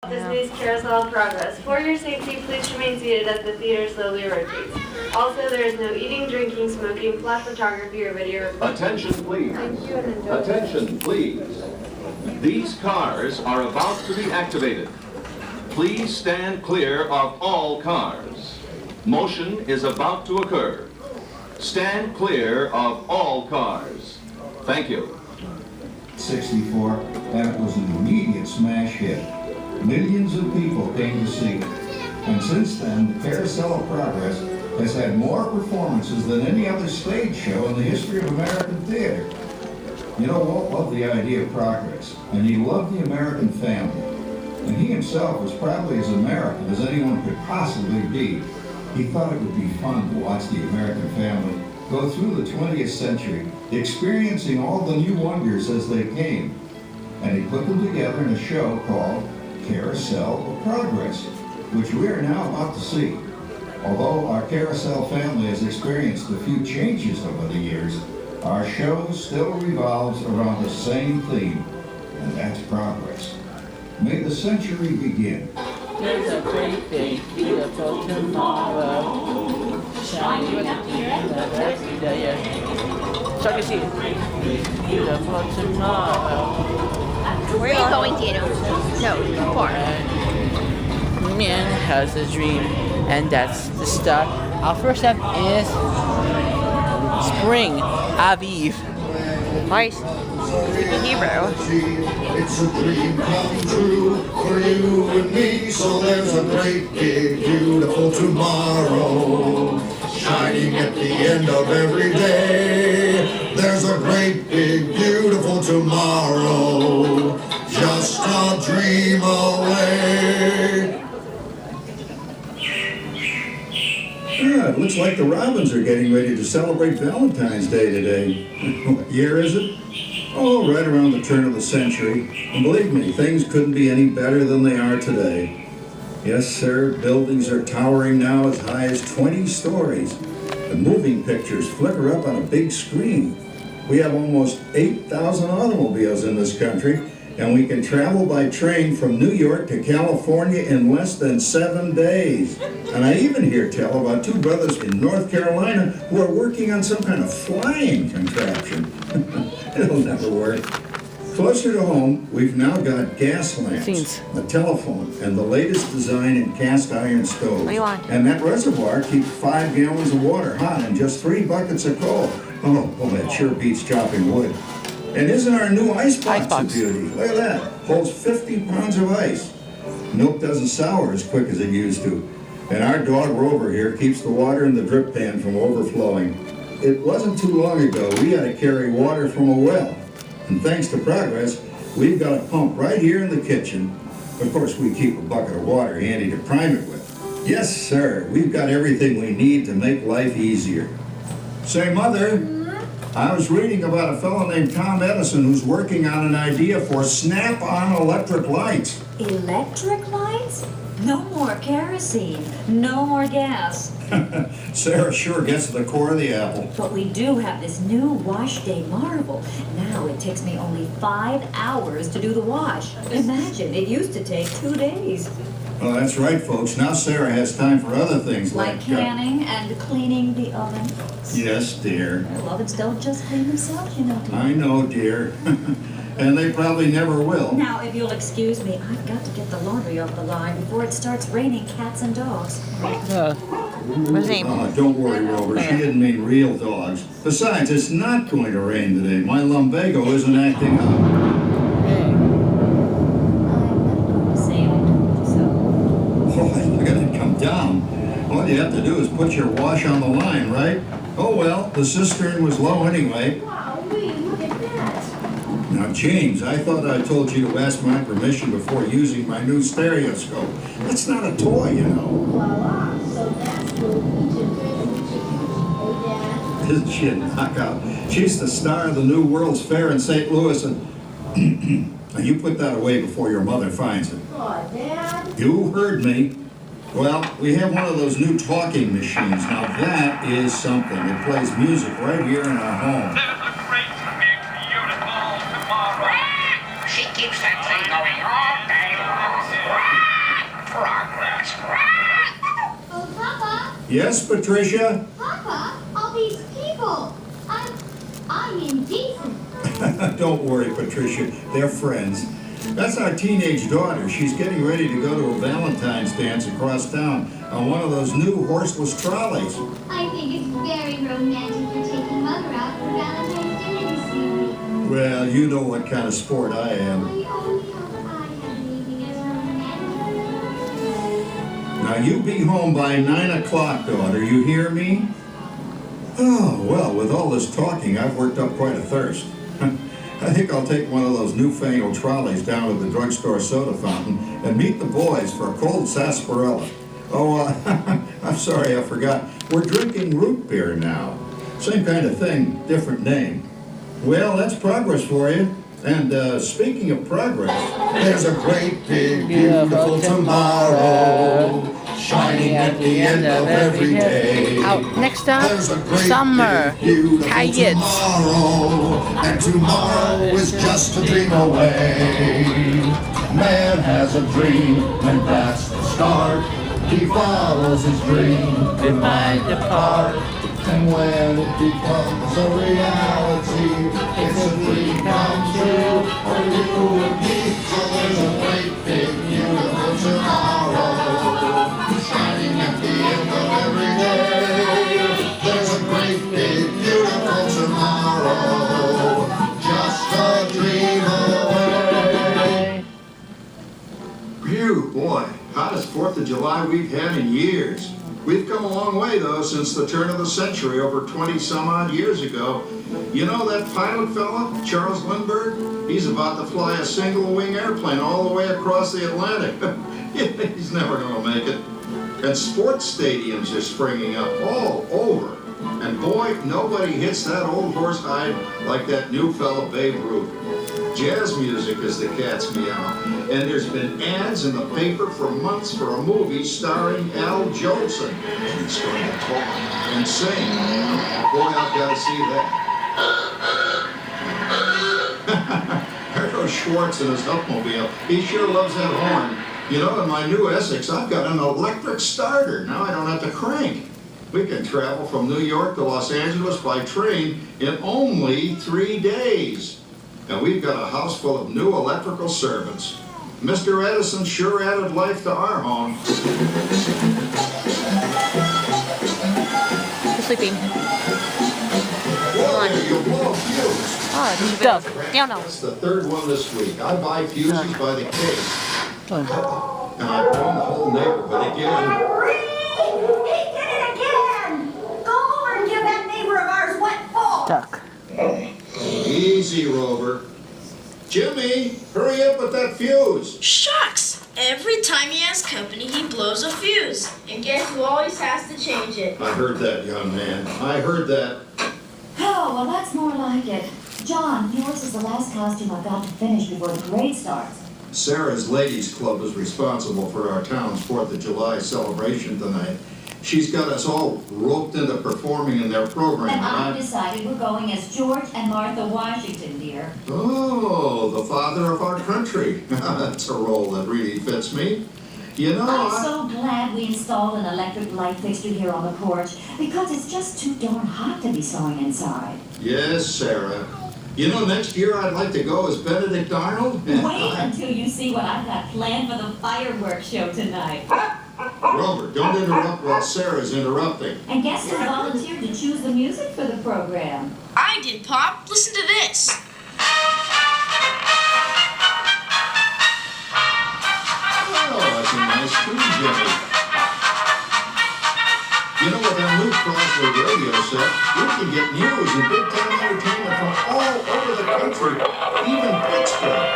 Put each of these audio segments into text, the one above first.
Disney's Carousel of Progress. For your safety, please remain seated as the theater slowly rotates. Also, there is no eating, drinking, smoking, flash photography, or video recording. Attention, please. Attention, please. These cars are about to be activated. Please stand clear of all cars. Motion is about to occur. Stand clear of all cars. Thank you. 64, that was an immediate smash hit. Millions of people came to see it. And since then, the Carousel of Progress has had more performances than any other stage show in the history of American theater. You know, Walt loved the idea of progress, and he loved the American family. And he himself was probably as American as anyone could possibly be. He thought it would be fun to watch the American family go through the 20th century, experiencing all the new wonders as they came. And he put them together in a show called Carousel of Progress, which we are now about to see. Although our Carousel family has experienced a few changes over the years, our show still revolves around the same theme, and that's progress. May the century begin. There's a great big beautiful tomorrow. Shining with the so I can see it. Beautiful tomorrow. Where are you going, Dino? No, far. Man has a dream, and that's the start. Our first step is spring, Aviv. Nice. Hero. It's a dream come true for you and me, so there's a great big beautiful tomorrow shining at the end of every day. There's a great big beautiful tomorrow, just a dream away. Yeah, it looks like the Robins are getting ready to celebrate Valentine's Day today. What year is it? Oh, right around the turn of the century. And believe me, things couldn't be any better than they are today. Yes, sir, buildings are towering now as high as 20 stories. The moving pictures flicker up on a big screen. We have almost 8,000 automobiles in this country, and we can travel by train from New York to California in less than 7 days. And I even hear tell about 2 brothers in North Carolina who are working on some kind of flying contraption. It'll never work. Closer to home, we've now got gas lamps, a telephone, and the latest design in cast iron stoves. What do you want? And that reservoir keeps 5 gallons of water hot and just 3 buckets of coal. Oh, well, that sure beats chopping wood. And isn't our new icebox a beauty? Look at that. Holds 50 pounds of ice. Milk doesn't sour as quick as it used to. And our dog Rover here keeps the water in the drip pan from overflowing. It wasn't too long ago we had to carry water from a well. And thanks to progress, we've got a pump right here in the kitchen. Of course, we keep a bucket of water handy to prime it with. Yes, sir, we've got everything we need to make life easier. Say, Mother, I was reading about a fellow named Tom Edison who's working on an idea for snap-on electric lights. Electric lights? No more kerosene, no more gas. Sarah sure gets to the core of the apple. But we do have this new wash day marvel. Now it takes me only 5 hours to do the wash. Imagine, it used to take 2 days. Well, that's right, folks. Now Sarah has time for other things Like canning and cleaning the oven. Yes, dear. Well, ovens don't just clean themselves, you know, dear. I know, dear. And they probably never will. Now, if you'll excuse me, I've got to get the laundry off the line before it starts raining cats and dogs. What's his name? Oh, don't worry, Rover. She didn't mean real dogs. Besides, it's not going to rain today. My lumbago isn't acting up. Look at it come down. All you have to do is put your wash on the line, right? Oh well, the cistern was low anyway. Wow, look at that. Now, James, I thought I told you to ask my permission before using my new stereoscope. That's not a toy, you know. Voila, so that's the Isn't she a knockout? She's the star of the new World's Fair in St. Louis, and now you put that away before your mother finds it. Oh, Dad. You heard me. Well, we have one of those new talking machines. Now that is something. It plays music right here in our home. There's a great big beautiful tomorrow. She keeps that thing going all day long. Yes, Patricia? Papa, all these people. I'm indecent. Don't worry, Patricia. They're friends. That's our teenage daughter. She's getting ready to go to a Valentine's dance across town on one of those new horseless trolleys. I think it's very romantic for taking Mother out for Valentine's dinner this evening. Well, you know what kind of sport I am. I only hope I have an evening as romantic. Now, you be home by 9 o'clock, daughter. You hear me? Oh, well, with all this talking, I've worked up quite a thirst. I think I'll take one of those newfangled trolleys down to the drugstore soda fountain and meet the boys for a cold sarsaparilla. Oh, I'm sorry, I forgot. We're drinking root beer now. Same kind of thing, different name. Well, that's progress for you. And speaking of progress, There's a great big beautiful tomorrow shining at the end of every day. Out next up, There's a great summer. big beautiful Tired. tomorrow, and tomorrow is just a dream away. Man has a dream, and that's the start. He follows his dream, It might depart. and when it becomes a reality, it's a dream come true for you and me. So there's a great big beautiful tomorrow shining at the end of every day. There's a great big beautiful tomorrow, just a dream away. phew, boy, hottest 4th of July we've had in years. We've come a long way, though, since the turn of the century, over 20-some-odd years ago. You know that pilot fella, Charles Lindbergh? He's about to fly a single-wing airplane all the way across the Atlantic. He's never going to make it. And sports stadiums are springing up all over. And boy, nobody hits that old horse hide like that new fella Babe Ruth. Jazz music is the cat's meow. And there's been ads in the paper for months for a movie starring Al Jolson. He's going to talk and sing. Boy, I've got to see that. There goes Schwartz in his Upmobile. He sure loves that horn. You know, in my new Essex, I've got an electric starter. Now I don't have to crank. We can travel from New York to Los Angeles by train in only 3 days. And we've got a house full of new electrical servants. Mr. Edison sure added life to our home. You're sleeping. Whoa, you'll blow a fuse. Oh, duck. That's the 3rd one this week. I buy fuses by the case. And I warn the whole neighborhood again. He did it again! Go over and give that neighbor of ours what for? Duck. Easy, Rover. Jimmy, hurry up with that fuse. Shucks! Every time he has company, he blows a fuse. And guess who always has to change it? I heard that, young man. I heard that. Oh, well, that's more like it. John, yours is the last costume I've got to finish before the parade starts. Sarah's Ladies Club is responsible for our town's 4th of July celebration tonight. She's got us all roped into performing in their program. And I've decided we're going as George and Martha Washington, dear. Oh, the father of our country. That's a role that really fits me. You know, I'm so glad we installed an electric light fixture here on the porch because it's just too darn hot to be sewing inside. Yes, Sarah. You know, next year I'd like to go as Benedict Arnold. Wait until you see what I've got planned for the fireworks show tonight. Robert, don't interrupt while Sarah's interrupting. And guess who volunteered to choose the music for the program? I did, Pop. Listen to this. Oh, that's a nice tune, Jimmy. You know, with our new Carousel radio set, we can get news and big-time entertainment from all over the country, even Pittsburgh.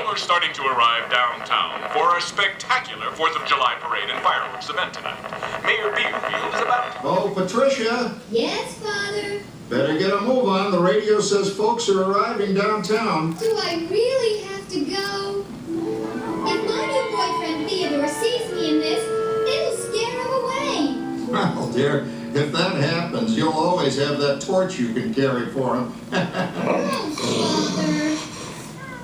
We're starting to arrive downtown for a spectacular 4th of July parade and fireworks event tonight. Mayor Beerfield is about. Oh, Patricia, Yes, Father. better get a move on. The radio says folks are arriving downtown. Do I really have to go? If my new boyfriend Theodore sees me in this, it'll scare him away. Well, dear, if that happens, you'll always have that torch you can carry for him. Oh, Father.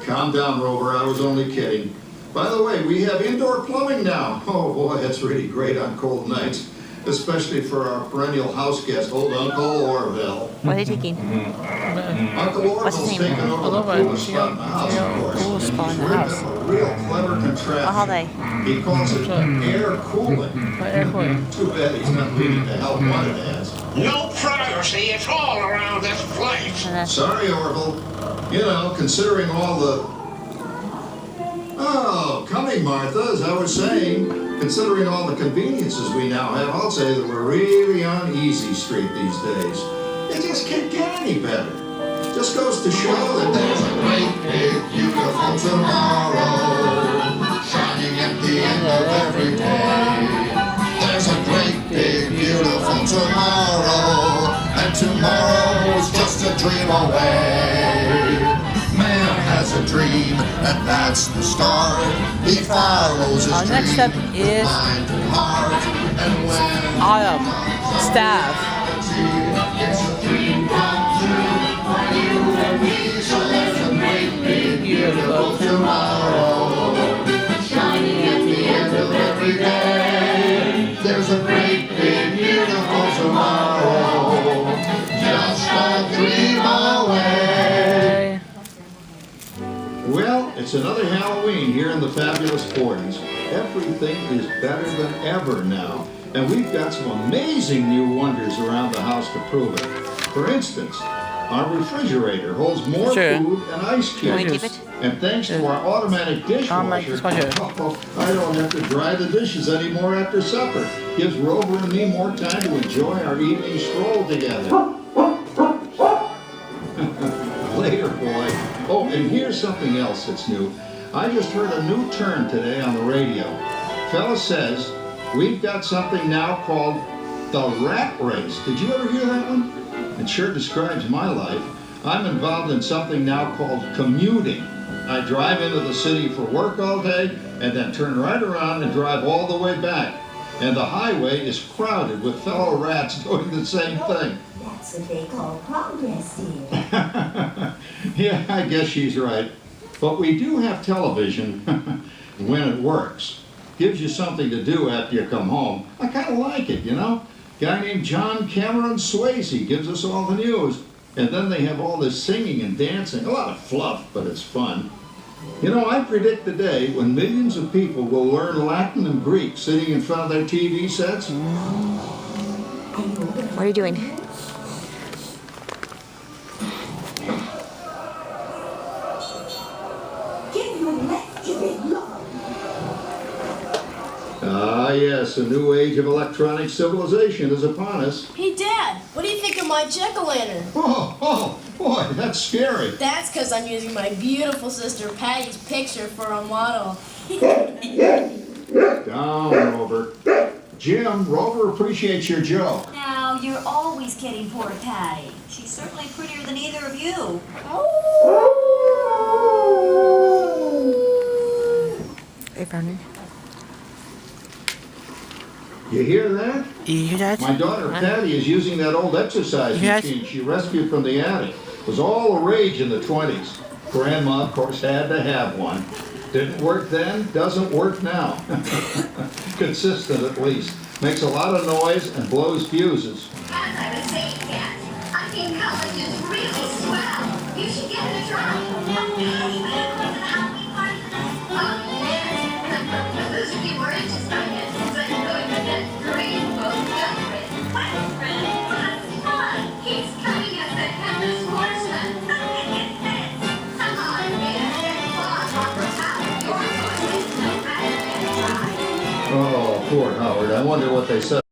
Calm down, Rover. I was only kidding. By the way, we have indoor plumbing now. Oh, boy, that's really great on cold nights. especially for our perennial house guest, old Uncle Orville. What are they taking? Uncle Orville's taking over the coolest spot in the house, of course. Coolest spot in the He's house. written a real clever contraption. How they? He calls it air cooling. Air cooling. Too bad he's not reading the help wanted ads. No privacy at all around this place. Sorry, Orville. You know, considering all the... Oh, coming, Martha, as I was saying, considering all the conveniences we now have, I'll say that we're really on easy street these days. It just can't get any better. Just goes to show that there's a great, big, beautiful tomorrow shining at the end of every day. There's a great, big, beautiful tomorrow, and tomorrow's just a dream away. Man has a dream, and that's the start. He follows his dream. Next step is mind and heart, and when autumn staff. it's a dream come true for you and me. So there's a great, big, beautiful tomorrow shining at the end of every day. There's a great, big, beautiful tomorrow, just a dream away. Well, it's another Halloween here in the fabulous 40s. Everything is better than ever now. And we've got some amazing new wonders around the house to prove it. For instance, our refrigerator holds more food and ice cubes. And thanks to our automatic dishwasher, I don't have to dry the dishes anymore after supper. Gives Rover and me more time to enjoy our evening stroll together. Later, boy. Oh, and here's something else that's new. I just heard a new term today on the radio. Fella says, we've got something now called the rat race. Did you ever hear that one? It sure describes my life. I'm involved in something now called commuting. I drive into the city for work all day and then turn right around and drive all the way back. And the highway is crowded with fellow rats doing the same thing. That's what they call progress, dear. Yeah, I guess she's right. But we do have television when it works. Gives you something to do after you come home. I kind of like it, you know? Guy named John Cameron Swayze gives us all the news. And then they have all this singing and dancing. A lot of fluff, but it's fun. You know, I predict the day when millions of people will learn Latin and Greek sitting in front of their TV sets. What are you doing? Ah, yes, a new age of electronic civilization is upon us. Hey, Dad, what do you think of my jack-o'-lantern? Oh, boy, that's scary. That's because I'm using my beautiful sister Patty's picture for a model. Down, Rover. Jim, Rover appreciates your joke. Now, you're always kidding poor Patty. She's certainly prettier than either of you. Hey, Brownie. You hear that? You hear that? My daughter Patty is using that old exercise machine she rescued from the attic. It was all the rage in the 20s. Grandma, of course, had to have one. Didn't work then, doesn't work now. Consistent at least. Makes a lot of noise and blows fuses. As I was saying, Kat, I think college is really swell. You should give it a try. Patty, was it a Halloween party for this? Oh, yes. For those of you who are interested in it, I'm going to get Rainbow Judgment. My friend, that's fun. He's coming as the headless horseman. It fits. Come on, man. Get lost off the top of your voice. No matter if you try. Oh, poor Howard. I wonder what they said.